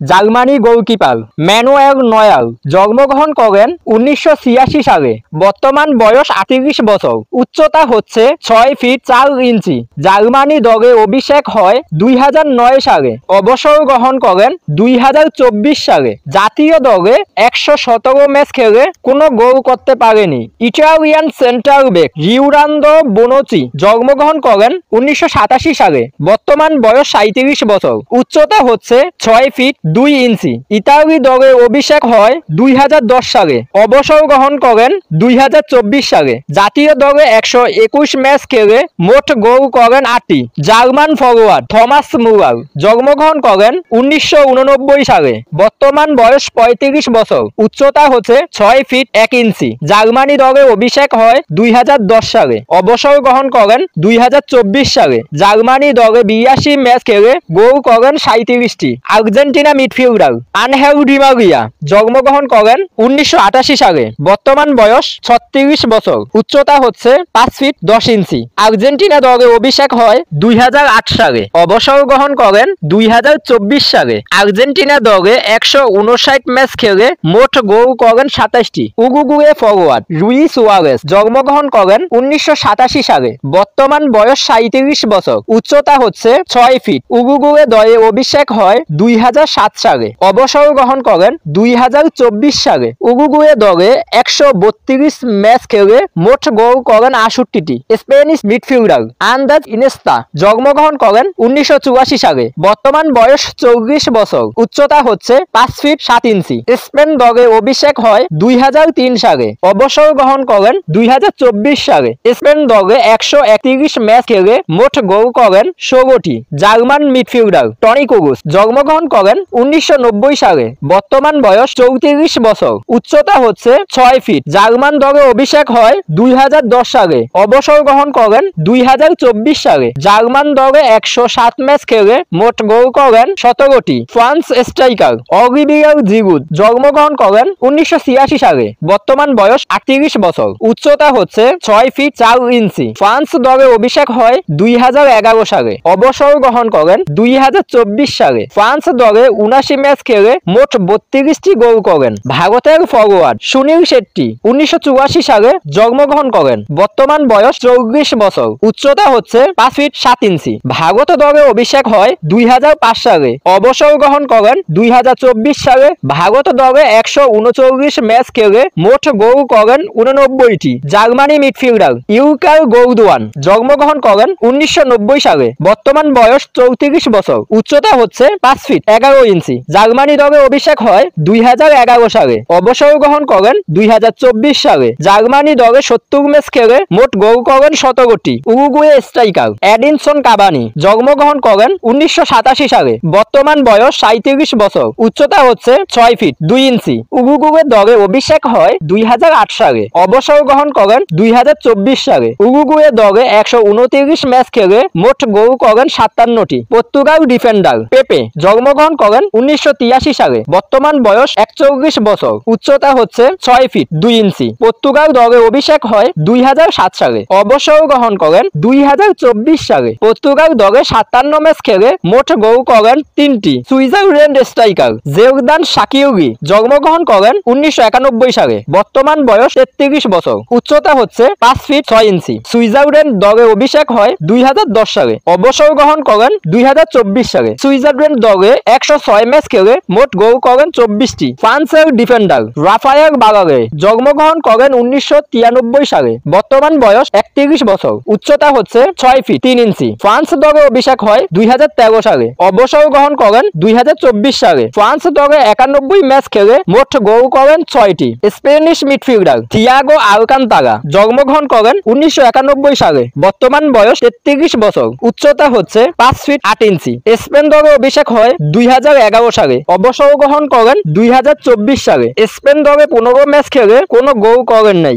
Germany goalkeeper Manuel নয়ার জন্মগ্রহণ করেন 1986 সালে। বর্তমান বয়স 38 বছর। উচ্চতা হচ্ছে 6 ফিট 4 ইঞ্চি। জার্মানি দলে অভিষেক হয় 2009 সালে। অবসর গ্রহণ করেন 2024 সালে। জাতীয় দলে 117 ম্যাচ খেলে কোনো গোল করতে পারেনি। ইটালিয়ান সেন্টার ব্যাক রিউরান্দো বোনুচি জন্মগ্রহণ করেন 1987 সালে। বর্তমান বয়স 37 বছর। উচ্চতা হচ্ছে 6 ফিট 2 ইঞ্চি। ইতালি দলে অভিষেক হয় 2010 সালে। অবসর গ্রহণ করেন 2024 সালে। জাতীয় দলে 121 ম্যাচ খেলে মোট গোল করেন 8টি। জার্মান ফরওয়ার্ড থমাস মুলার জন্মগ্রহণ করেন 1989 সালে। বর্তমান বয়স 35 বছর। উচ্চতা হচ্ছে 6 ফিট 1 ইঞ্চি। জার্মানি দলে অভিষেক হয় 2010 সালে। অবসর গ্রহণ করেন 2024 সালে। জার্মানি দলে 82 ম্যাচ খেলে গোল করেন 37টি। Argentina midfielder Angel Di Maria জন্মগ্রহণ করেন 1988 সালে। বর্তমান বয়স 36 বছর। উচ্চতা হচ্ছে 5 ফিট 10 ইঞ্চি। আর্জেন্টিনা দলে অভিষেক হয় 2008 সালে। অবসর গ্রহণ করেন 2024 সালে। আর্জেন্টিনা দলে 159 ম্যাচ খেলে মোট গোল করেন 27টি। উরুগুয়ে ফরওয়ার্ড লুইস সুয়ারেস জন্মগ্রহণ করেন 1987 সালে। বর্তমান বয়স 37 বছর। উচ্চতা হচ্ছে 6 ফিট। উরুগুয়ে দলে অভিষেক হয় 2007 সালে। অবসর গ্রহণ করেন 2024 সালে। উরুগুয়ে দলে 132 ম্যাচ খেলে মোট গোল করেন 68টি। স্প্যানিশ মিডফিল্ডার আন্দ্রেস ইনিয়েস্তা জন্মগ্রহণ করেন 1984 সালে। বর্তমান বয়স 40 বছর। উচ্চতা হচ্ছে 5 ফিট 7 ইঞ্চি। স্পেন দলে অভিষেক হয় 2003 সালে। অবসর গ্রহণ করেন 2024 সালে। স্পেন দলে 131 ম্যাচ খেলে মোট গোল করেন 16টি। জার্মান মিডফিল্ডার টনি ক্রুস জন্মগ্রহণ করেন 1990 সালে। বর্তমান বয়স 34 বছর। উচ্চতা হচ্ছে 6 ফিট। জার্মান দলে অভিষেক হয় 2010 সালে। অবসর গ্রহণ করেন 2024 সালে। জার্মান দলে 107 ম্যাচ খেলে মোট গোল করেন 17টি। ফ্রান্স স্ট্রাইকার অলিভিয়ার জিরুদ জন্মগ্রহণ করেন 1986 সালে। বর্তমান বয়স 38 বছর। উচ্চতা হচ্ছে 6 ফিট 4 ইঞ্চি। ফ্রান্স দলে অভিষেক হয় 2011 সালে। অবসর গ্রহণ করেন 2024 সালে। ফ্রান্স দলে 79 ম্যাচ খেলে মোট 32টি গোল করেন। ভারতের ফরওয়ার্ড সুনীল শেট্টি 1984 সালে জন্মগ্রহণ করেন। বর্তমান বয়স 40 বছর। উচ্চতা হচ্ছে 5 ফিট 7 ইঞ্চি। ভারত দলে অভিষেক হয় 2005 সালে। অবসর গ্রহণ করেন 2024 সালে। ভারত দলে 139 ম্যাচ খেলে মোট গোল করেন 89টি। জার্মানি মিডফিল্ডার ইলকাই গুনদোয়ান জন্মগ্রহণ করেন 1990 সালে। বর্তমান বয়স 34 বছর। উচ্চতা হচ্ছে 5 ফিট 11 ইঞ্চি। জার্মানি দলে অভিষেক হয় 2011 সালে। অবসর গ্রহণ করেন 2024 সালে। জার্মানি দলে 70 ম্যাচ খেলে মোট গোল করেন 17টি। উরুগুয়ে স্ট্রাইকার এডিনসন কাভানি জন্মগ্রহণ করেন 1987 সালে। বর্তমান বয়স 37 বছর। উচ্চতা হচ্ছে 6 ফিট 2 ইঞ্চি। উরুগুয়ে দলে অভিষেক হয় 2008 সালে। অবসর গ্রহণ করেন 2024 সালে। উরুগুয়ে দলে 129 ম্যাচ খেলে মোট গোল করেন 57টি। পর্তুগাল ডিফেন্ডার পেপে জন্মগ্রহণ করেন 1983 সালে। বর্তমান বয়স 41 বছর। উচ্চতা হচ্ছে 6 ফিট 2 ইঞ্চি। পর্তুগাল দলে অভিষেক হয় 2007 সালে। অবসর গ্রহণ করেন 2024 সালে। পর্তুগাল দলে 57 ম্যাচ খেলে মোট গোল করেন 3টি। সুইজারল্যান্ড স্ট্রাইকার জর্দান শাকিরি জন্মগ্রহণ করেন 1991 সালে। বর্তমান বয়স 33 বছর। উচ্চতা হচ্ছে 5 ফিট 6 ইঞ্চি। সুইজারল্যান্ড দলে অভিষেক হয় 2010 সালে। অবসর গ্রহণ করেন 2024 সালে। সুইজারল্যান্ড দলে 106 ম্যাচ খেলে মোট গোল করেন 24টি। ফ্রান্সের ডিফেন্ডার রাফায়েল বারারে জন্মগ্রহণ করেন 1993 সালে। বর্তমান বয়স 31 বছর। উচ্চতা হচ্ছে 6 ফিট 3 ইঞ্চি। ফ্রান্স দলে অভিষেক হয় 2013 সালে। অবসর গ্রহণ করেন 2024 সালে। ফ্রান্স দলে 91 ম্যাচ খেলে মোট গোল করেন 6টি। স্প্যানিশ মিডফিল্ডার থিয়াগো আলকান্তারা জন্মগ্রহণ করেন 1991 সালে। বর্তমান বয়স 33 বছর। উচ্চতা হচ্ছে 5 ফিট 8 ইঞ্চি। স্পেন দলে অভিষেক হয় 2011 সালে। অবসর গ্রহণ করেন 2024 সালে। স্পেন দলে 15 ম্যাচ খেলে কোনো গোল করেন নাই।